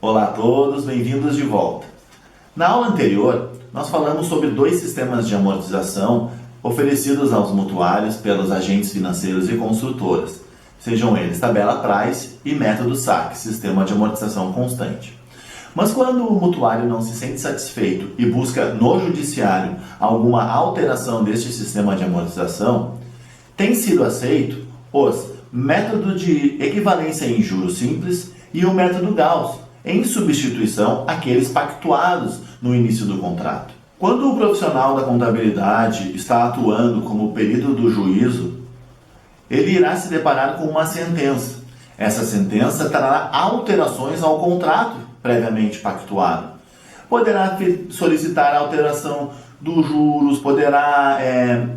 Olá a todos, bem-vindos de volta. Na aula anterior, nós falamos sobre dois sistemas de amortização oferecidos aos mutuários pelos agentes financeiros e construtoras, sejam eles tabela Price e método SAC, sistema de amortização constante. Mas quando o mutuário não se sente satisfeito e busca no judiciário alguma alteração deste sistema de amortização, tem sido aceito os método de equivalência em juros simples e o método Gauss, em substituição àqueles pactuados no início do contrato. Quando o profissional da contabilidade está atuando como perito do juízo, ele irá se deparar com uma sentença. Essa sentença trará alterações ao contrato previamente pactuado. Poderá solicitar a alteração dos juros, poderá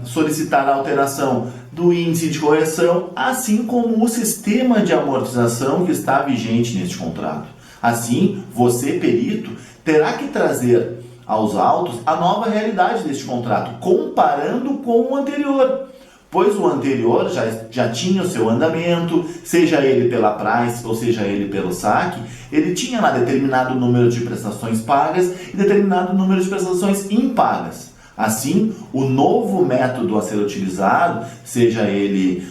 solicitar a alteração do índice de correção, assim como o sistema de amortização que está vigente neste contrato. Assim, você, perito, terá que trazer aos autos a nova realidade deste contrato, comparando com o anterior, pois o anterior já tinha o seu andamento, seja ele pela Price ou seja ele pelo SAC, ele tinha lá determinado número de prestações pagas e determinado número de prestações impagas. Assim, o novo método a ser utilizado, seja ele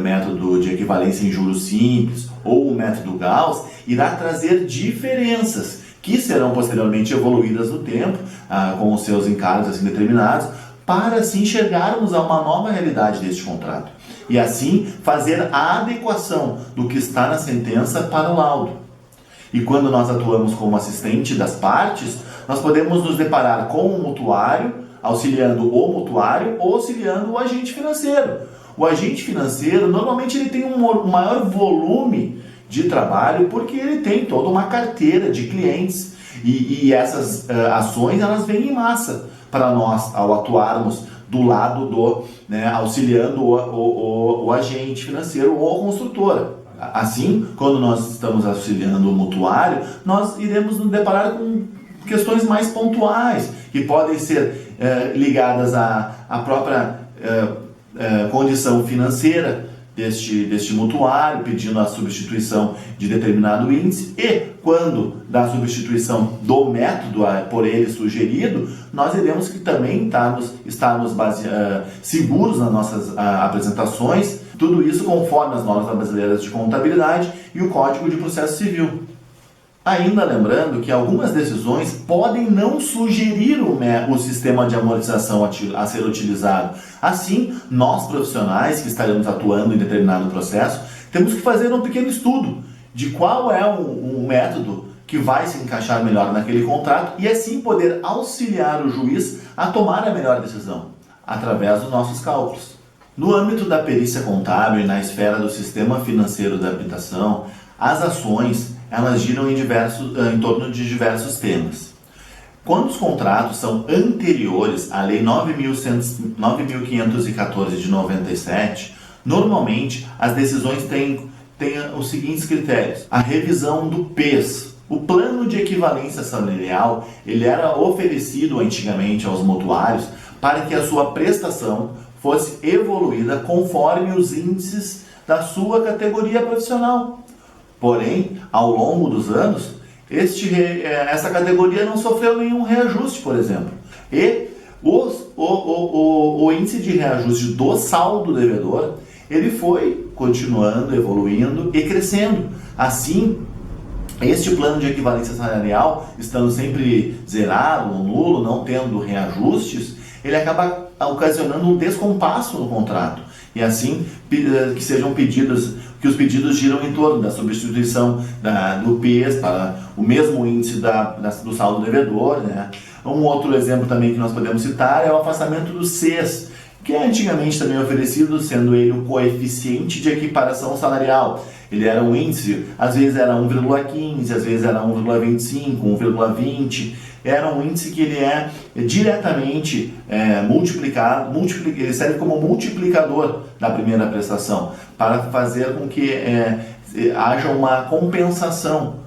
método de equivalência em juros simples ou o método Gauss, irá trazer diferenças que serão posteriormente evoluídas no tempo, com os seus encargos assim determinados, para assim chegarmos a uma nova realidade deste contrato. E assim fazer a adequação do que está na sentença para o laudo. E quando nós atuamos como assistente das partes, nós podemos nos deparar com o mutuário, auxiliando o mutuário ou auxiliando o agente financeiro. O agente financeiro, normalmente ele tem um maior volume de trabalho porque ele tem toda uma carteira de clientes e essas ações elas vêm em massa para nós ao atuarmos do lado do, auxiliando o agente financeiro ou a construtora. Assim, quando nós estamos auxiliando o mutuário, nós iremos nos deparar com questões mais pontuais, que podem ser ligadas à própria condição financeira deste mutuário, pedindo a substituição de determinado índice, e quando da substituição do método por ele sugerido, nós iremos que também estarmos seguros nas nossas apresentações, tudo isso conforme as normas brasileiras de contabilidade e o Código de Processo Civil. Ainda lembrando que algumas decisões podem não sugerir o sistema de amortização a ser utilizado. Assim, nós profissionais que estaremos atuando em determinado processo, temos que fazer um pequeno estudo de qual é o método que vai se encaixar melhor naquele contrato e assim poder auxiliar o juiz a tomar a melhor decisão, através dos nossos cálculos. No âmbito da perícia contábil e na esfera do sistema financeiro da habitação, as ações elas giram em torno de diversos temas. Quando os contratos são anteriores à Lei 9.514 de 97, normalmente as decisões têm os seguintes critérios. A revisão do PES. O plano de equivalência salarial ele era oferecido antigamente aos mutuários para que a sua prestação fosse evoluída conforme os índices da sua categoria profissional. Porém, ao longo dos anos, essa categoria não sofreu nenhum reajuste, por exemplo. E o índice de reajuste do saldo devedor, ele foi continuando, evoluindo e crescendo. Assim, este plano de equivalência salarial, estando sempre zerado ou nulo, não tendo reajustes, ele acaba ocasionando um descompasso no contrato. E assim, que os pedidos giram em torno da substituição do PES para o mesmo índice do saldo devedor. Um outro exemplo também que nós podemos citar é o afastamento do CES, que é antigamente também oferecido, sendo ele o coeficiente de equiparação salarial. Ele era um índice, às vezes era 1,15, às vezes era 1,25, 1,20. Era um índice que ele é diretamente multiplicado, ele serve como multiplicador da primeira prestação, para fazer com que haja uma compensação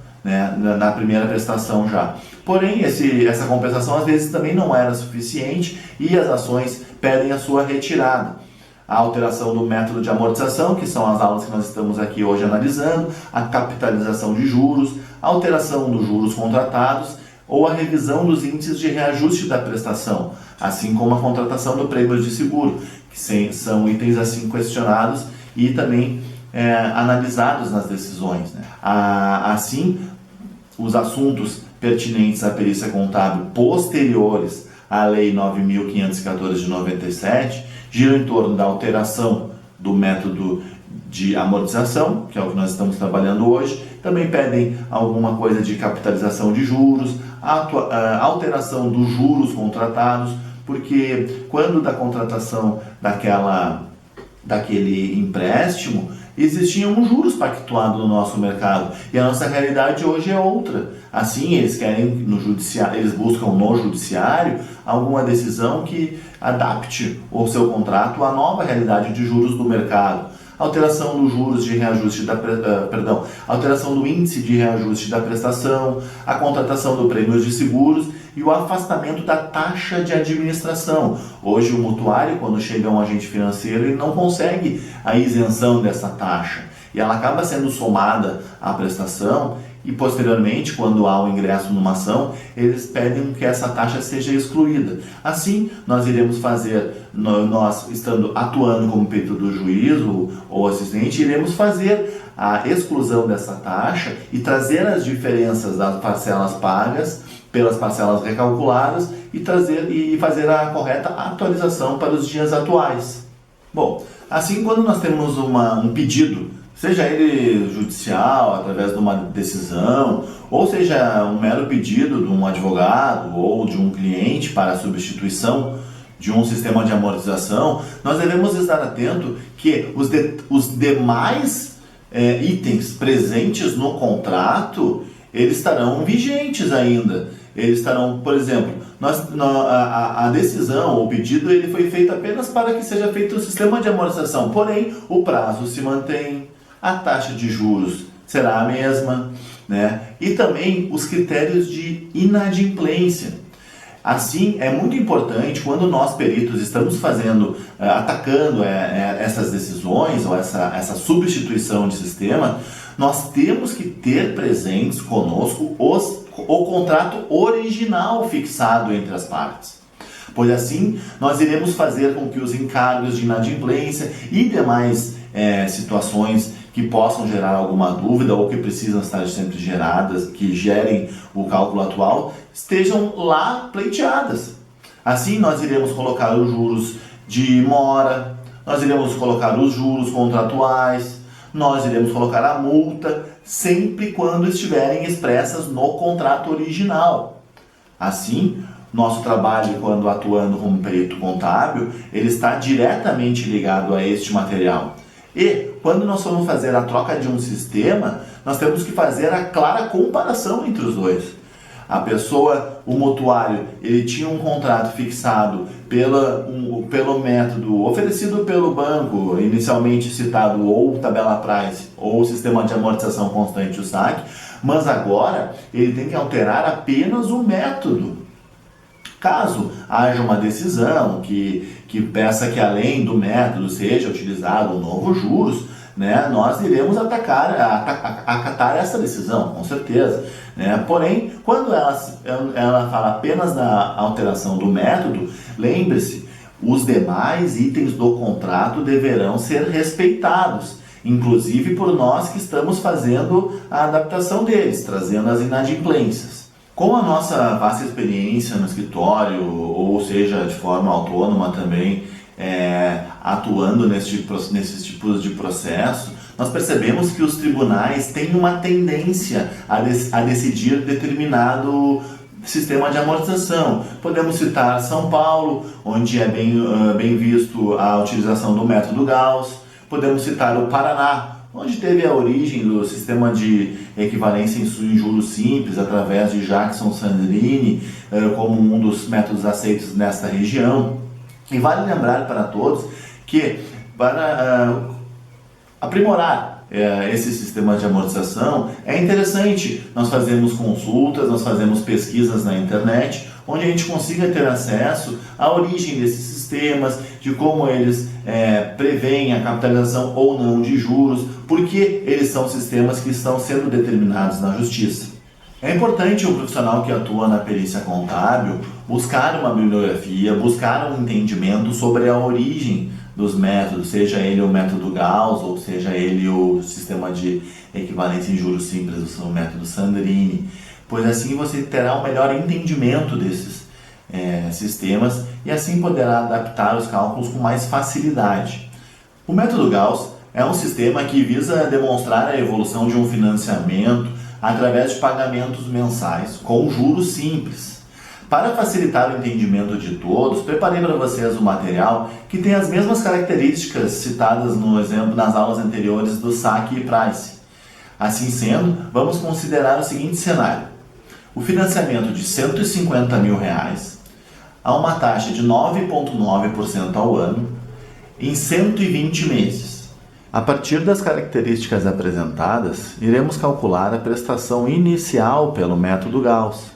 na primeira prestação já. Porém, essa compensação às vezes também não era suficiente e as ações pedem a sua retirada. a alteração do método de amortização, que são as aulas que nós estamos aqui hoje analisando, a capitalização de juros, a alteração dos juros contratados ou a revisão dos índices de reajuste da prestação, assim como a contratação do prêmio de seguro, que são itens assim questionados e também analisados nas decisões, né? Assim, os assuntos pertinentes à perícia contábil posteriores à Lei 9.514 de 97 giram em torno da alteração do método de amortização, que é o que nós estamos trabalhando hoje. Também pedem alguma coisa de capitalização de juros, alteração dos juros contratados, porque quando da contratação daquele empréstimo, existiam juros pactuados no nosso mercado e a nossa realidade hoje é outra. Assim, eles querem no judiciário, eles buscam no judiciário alguma decisão que adapte o seu contrato à nova realidade de juros do mercado. Alteração dos juros de reajuste alteração do índice de reajuste da prestação, a contratação do prêmio de seguros e o afastamento da taxa de administração. Hoje o mutuário, quando chega a um agente financeiro, ele não consegue a isenção dessa taxa e ela acaba sendo somada à prestação e posteriormente, quando há o ingresso numa ação, eles pedem que essa taxa seja excluída. Assim, nós iremos fazer, nós estando atuando como perito do juízo ou assistente, iremos fazer a exclusão dessa taxa e trazer as diferenças das parcelas pagas pelas parcelas recalculadas e fazer a correta atualização para os dias atuais. Bom, assim, quando nós temos um pedido, seja ele judicial, através de uma decisão, ou seja um mero pedido de um advogado ou de um cliente para a substituição de um sistema de amortização, nós devemos estar atento que os demais itens presentes no contrato, eles estarão vigentes ainda. Eles estarão, por exemplo, a decisão ou o pedido ele foi feito apenas para que seja feito o sistema de amortização, porém o prazo se mantém, a taxa de juros será a mesma, né? E também os critérios de inadimplência. Assim, é muito importante quando nós peritos estamos atacando essas decisões ou essa substituição de sistema, nós temos que ter presentes conosco o contrato original fixado entre as partes. Pois assim, nós iremos fazer com que os encargos de inadimplência e demais situações que possam gerar alguma dúvida ou que precisam estar sempre geradas, que gerem o cálculo atual, estejam lá pleiteadas. Assim, nós iremos colocar os juros de mora, nós iremos colocar os juros contratuais, nós iremos colocar a multa, sempre quando estiverem expressas no contrato original. Assim, nosso trabalho, quando atuando como perito contábil, ele está diretamente ligado a este material. E, quando nós formos fazer a troca de um sistema, nós temos que fazer a clara comparação entre os dois. O mutuário, ele tinha um contrato fixado pelo método oferecido pelo banco, inicialmente citado ou tabela price ou sistema de amortização constante o saque, mas agora ele tem que alterar apenas o método. Caso haja uma decisão que peça que além do método seja utilizado um novo juros, né, nós iremos acatar essa decisão, com certeza. Né? Porém, quando ela fala apenas da alteração do método, lembre-se, os demais itens do contrato deverão ser respeitados, inclusive por nós que estamos fazendo a adaptação deles, trazendo as inadimplências. Com a nossa vasta experiência no escritório, ou seja, de forma autônoma também, atuando nesses tipos de processo, nós percebemos que os tribunais têm uma tendência a decidir determinado sistema de amortização. Podemos citar São Paulo, onde é bem visto a utilização do método Gauss. Podemos citar o Paraná, onde teve a origem do sistema de equivalência em juros simples, através de Jackson Sandrini, como um dos métodos aceitos nesta região. E vale lembrar para todos que, para aprimorar esse sistema de amortização, é interessante nós fazermos consultas, nós fazemos pesquisas na internet, onde a gente consiga ter acesso à origem desses sistemas, de como eles preveem a capitalização ou não de juros, porque eles são sistemas que estão sendo determinados na justiça. É importante o profissional que atua na perícia contábil buscar uma bibliografia, buscar um entendimento sobre a origem dos métodos, seja ele o método Gauss ou seja ele o sistema de equivalência em juros simples, o método Sandrini, pois assim você terá um melhor entendimento desses sistemas e assim poderá adaptar os cálculos com mais facilidade. O método Gauss é um sistema que visa demonstrar a evolução de um financiamento através de pagamentos mensais com juros simples. Para facilitar o entendimento de todos, preparei para vocês um material que tem as mesmas características citadas no exemplo nas aulas anteriores do saque e price. Assim sendo, vamos considerar o seguinte cenário: o financiamento de R$150 mil a uma taxa de 9,9% ao ano em 120 meses. A partir das características apresentadas, iremos calcular a prestação inicial pelo método Gauss.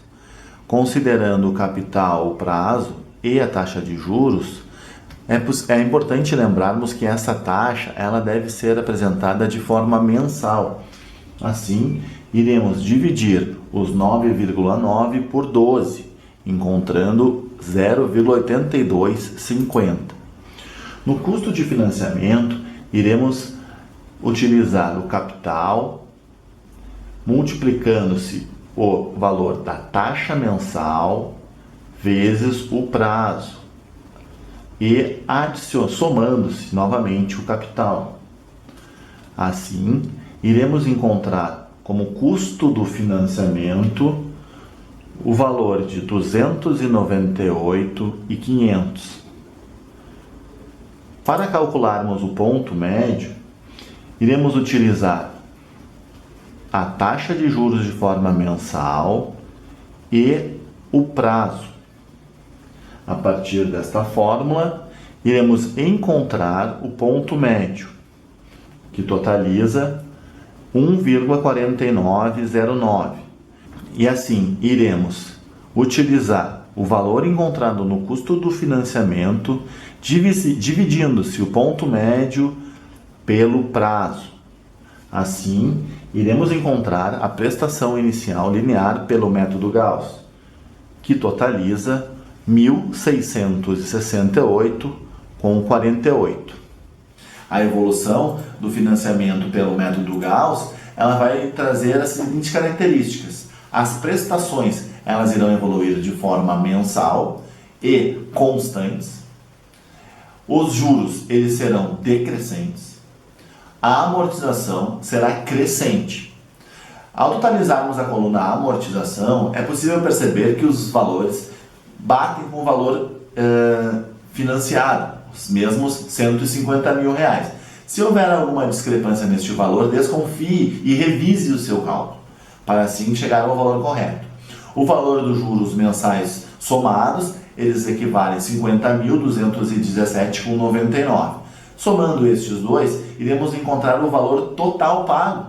Considerando o capital, o prazo e a taxa de juros, é importante lembrarmos que essa taxa ela deve ser apresentada de forma mensal. Assim, iremos dividir os 9,9 por 12, encontrando 0,8250. No custo de financiamento, iremos utilizar o capital multiplicando-se o valor da taxa mensal vezes o prazo e somando-se novamente o capital. Assim, iremos encontrar como custo do financiamento o valor de R$ 298.500. Para calcularmos o ponto médio, iremos utilizar a taxa de juros de forma mensal e o prazo. A partir desta fórmula, iremos encontrar o ponto médio, que totaliza 1,4909. E assim, iremos utilizar o valor encontrado no custo do financiamento, dividindo-se o ponto médio pelo prazo. Assim, iremos encontrar a prestação inicial linear pelo método Gauss, que totaliza 1.668,48. A evolução do financiamento pelo método Gauss, ela vai trazer as seguintes características. As prestações, elas irão evoluir de forma mensal e constantes. Os juros, eles serão decrescentes. A amortização será crescente. Ao totalizarmos a coluna amortização, é possível perceber que os valores batem com o valor financiado, os mesmos R$150 mil. Se houver alguma discrepância neste valor, desconfie e revise o seu cálculo, para assim chegar ao valor correto. O valor dos juros mensais somados, eles equivalem a 50.217,99. Somando estes dois, iremos encontrar o valor total pago,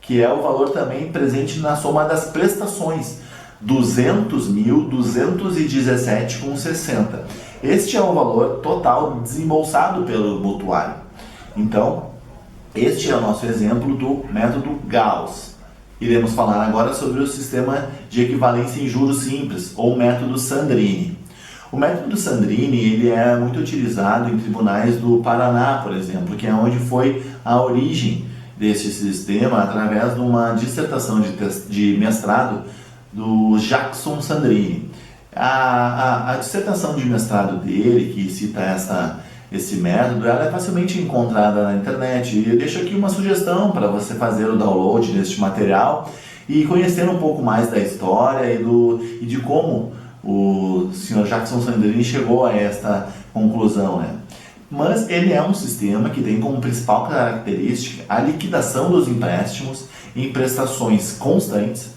que é o valor também presente na soma das prestações, 200.217,60. Este é o valor total desembolsado pelo mutuário. Então, este é o nosso exemplo do método Gauss. Iremos falar agora sobre o sistema de equivalência em juros simples, ou método Sandrini. O método Sandrini ele é muito utilizado em tribunais do Paraná, por exemplo, que é onde foi a origem deste sistema, através de uma dissertação de mestrado do Jackson Sandrini. A dissertação de mestrado dele, que cita esse método, ela é facilmente encontrada na internet, e eu deixo aqui uma sugestão para você fazer o download deste material e conhecer um pouco mais da história e de como o Sr. Jackson Sandrini chegou a esta conclusão, né? Mas ele é um sistema que tem como principal característica a liquidação dos empréstimos em prestações constantes,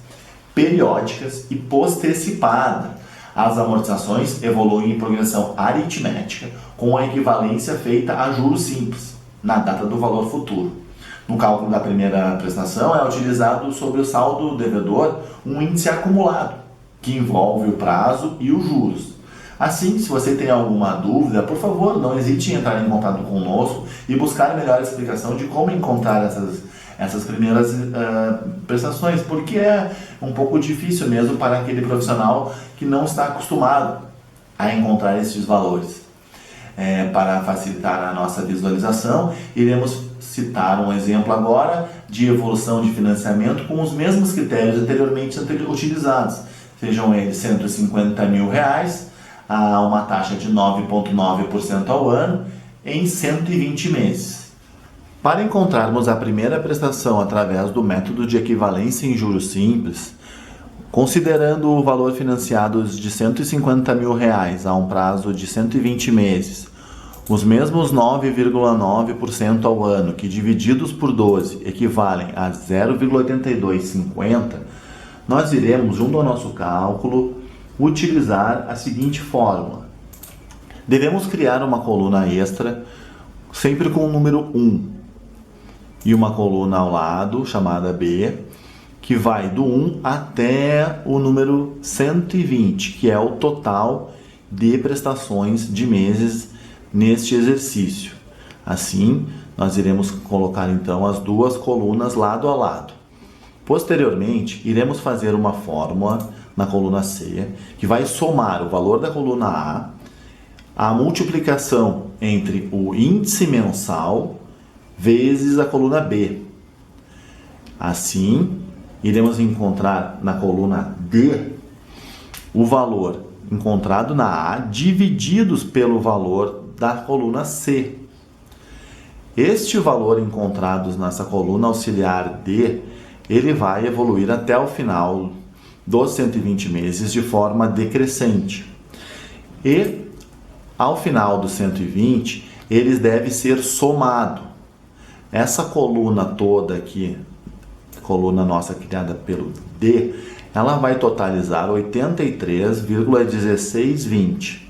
periódicas e postecipada. As amortizações evoluem em progressão aritmética com a equivalência feita a juros simples, na data do valor futuro. No cálculo da primeira prestação é utilizado sobre o saldo devedor um índice acumulado, que envolve o prazo e os juros. Assim, se você tem alguma dúvida, por favor, não hesite em entrar em contato conosco e buscar melhor explicação de como encontrar essas primeiras prestações, porque é um pouco difícil mesmo para aquele profissional que não está acostumado a encontrar esses valores. Para facilitar a nossa visualização, iremos citar um exemplo agora de evolução de financiamento com os mesmos critérios anteriormente utilizados, sejam eles R$150 mil a uma taxa de 9,9% ao ano em 120 meses. Para encontrarmos a primeira prestação através do método de equivalência em juros simples, considerando o valor financiado de R$150 mil a um prazo de 120 meses, os mesmos 9,9% ao ano, que divididos por 12 equivalem a 0,8250, nós iremos, junto ao nosso cálculo, utilizar a seguinte fórmula. Devemos criar uma coluna extra, sempre com o número 1, e uma coluna ao lado, chamada B, que vai do 1 até o número 120, que é o total de prestações de meses neste exercício. Assim, nós iremos colocar então as duas colunas lado a lado. Posteriormente, iremos fazer uma fórmula na coluna C, que vai somar o valor da coluna A multiplicação entre o índice mensal vezes a coluna B. Assim, iremos encontrar na coluna D o valor encontrado na A divididos pelo valor da coluna C. Este valor encontrado nessa coluna auxiliar D, ele vai evoluir até o final dos 120 meses de forma decrescente. E, ao final dos 120, eles devem ser somados. Essa coluna toda aqui, coluna nossa criada pelo D, ela vai totalizar 83,1620.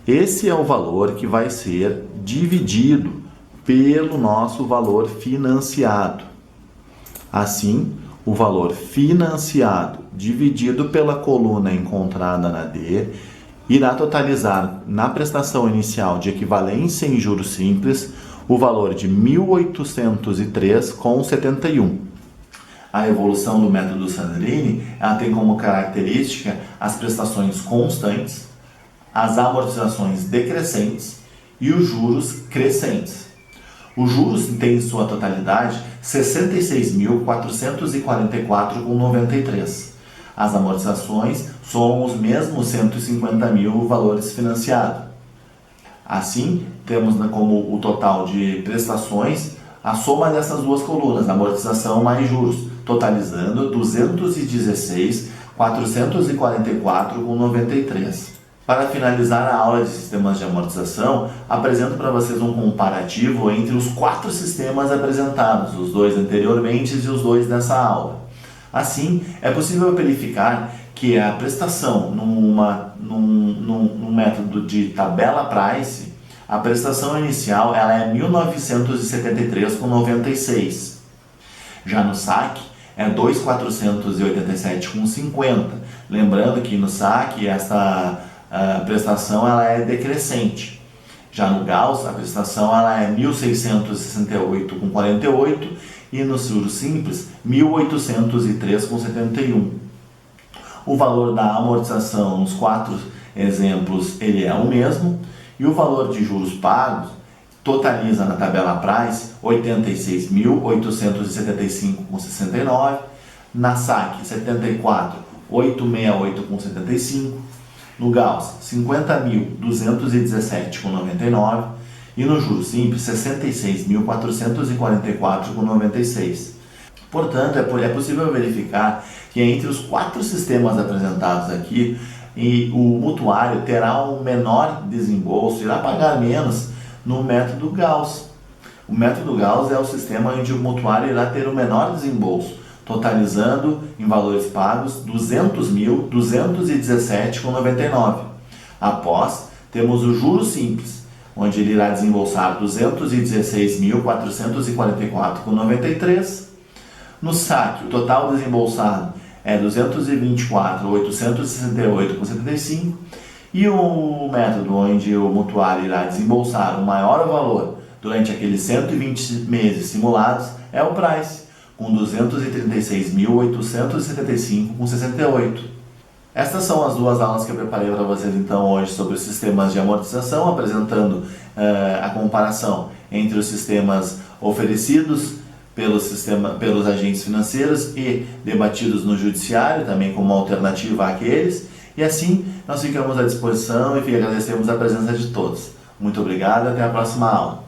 Esse é o valor que vai ser dividido pelo nosso valor financiado. Assim, o valor financiado dividido pela coluna encontrada na D irá totalizar na prestação inicial de equivalência em juros simples o valor de R$ 1.803,71. A evolução do método Sandrini, ela tem como característica as prestações constantes, as amortizações decrescentes e os juros crescentes. Os juros têm em sua totalidade R$ 66.444,93. As amortizações somam os mesmos 150 mil valores financiados. Assim, temos como o total de prestações a soma dessas duas colunas, amortização mais juros, totalizando R$ 216.444,93. Para finalizar a aula de sistemas de amortização, apresento para vocês um comparativo entre os 4 sistemas apresentados, os 2 anteriormente e os 2 dessa aula. Assim, é possível verificar que a prestação num método de tabela price, a prestação inicial ela é R$ 1.973,96. Já no saque, é R$ 2.487,50. Lembrando que no saque, essa prestação ela é decrescente. Já no Gauss, a prestação ela é R$ 1.668,48 e no juros simples, R$ 1.803,71. O valor da amortização nos 4 exemplos ele é o mesmo e o valor de juros pagos totaliza na tabela Price R$ 86.875,69, na SAC R$ 74.868,75, no Gauss R$ 50.217,99 e no juros simples R$ 66.444,96. Portanto, é possível verificar que entre os 4 sistemas apresentados aqui, o mutuário terá um menor desembolso, irá pagar menos no método Gauss. O método Gauss é o sistema onde o mutuário irá ter o menor desembolso, totalizando em valores pagos R$ 200.217,99. Após, temos o juros simples, onde ele irá desembolsar R$ 216.444,93. No saque, o total desembolsado é R$ 224.868,75. E o método onde o mutuário irá desembolsar o maior valor durante aqueles 120 meses simulados é o Price, com 236.875,68. Estas são as duas aulas que eu preparei para vocês então hoje sobre os sistemas de amortização, apresentando a comparação entre os sistemas oferecidos pelos agentes financeiros e debatidos no judiciário, também como alternativa àqueles. E assim nós ficamos à disposição e agradecemos a presença de todos. Muito obrigado e até a próxima aula.